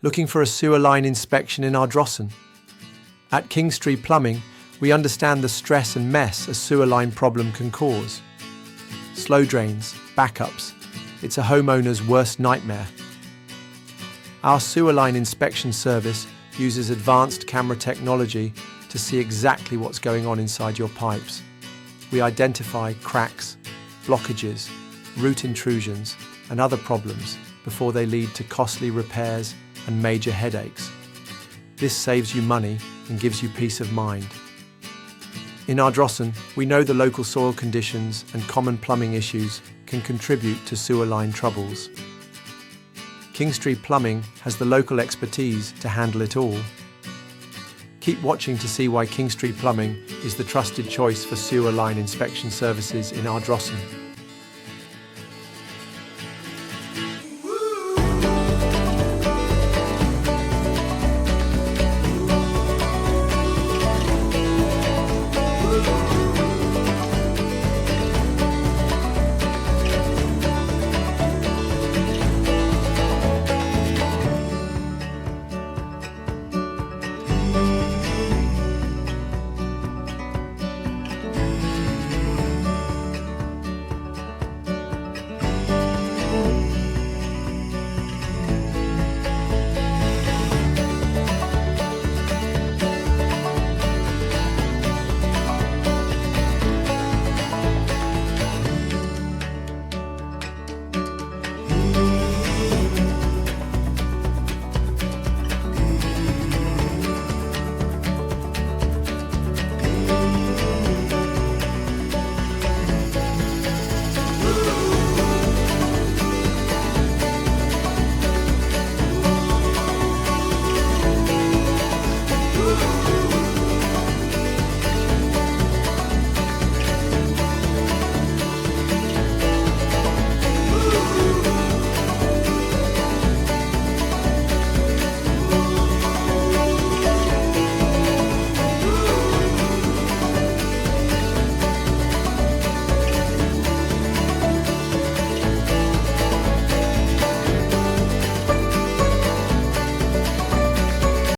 Looking for a sewer line inspection in Ardrossan? At Kingstree Plumbing, we understand the stress and mess a sewer line problem can cause. Slow drains, backups, it's a homeowner's worst nightmare. Our sewer line inspection service uses advanced camera technology to see exactly what's going on inside your pipes. We identify cracks, blockages, root intrusions, and other problems before they lead to costly repairs and major headaches. This saves you money and gives you peace of mind. In Ardrossan, we know the local soil conditions and common plumbing issues can contribute to sewer line troubles. Kingstree Plumbing has the local expertise to handle it all. Keep watching to see why Kingstree Plumbing is the trusted choice for sewer line inspection services in Ardrossan.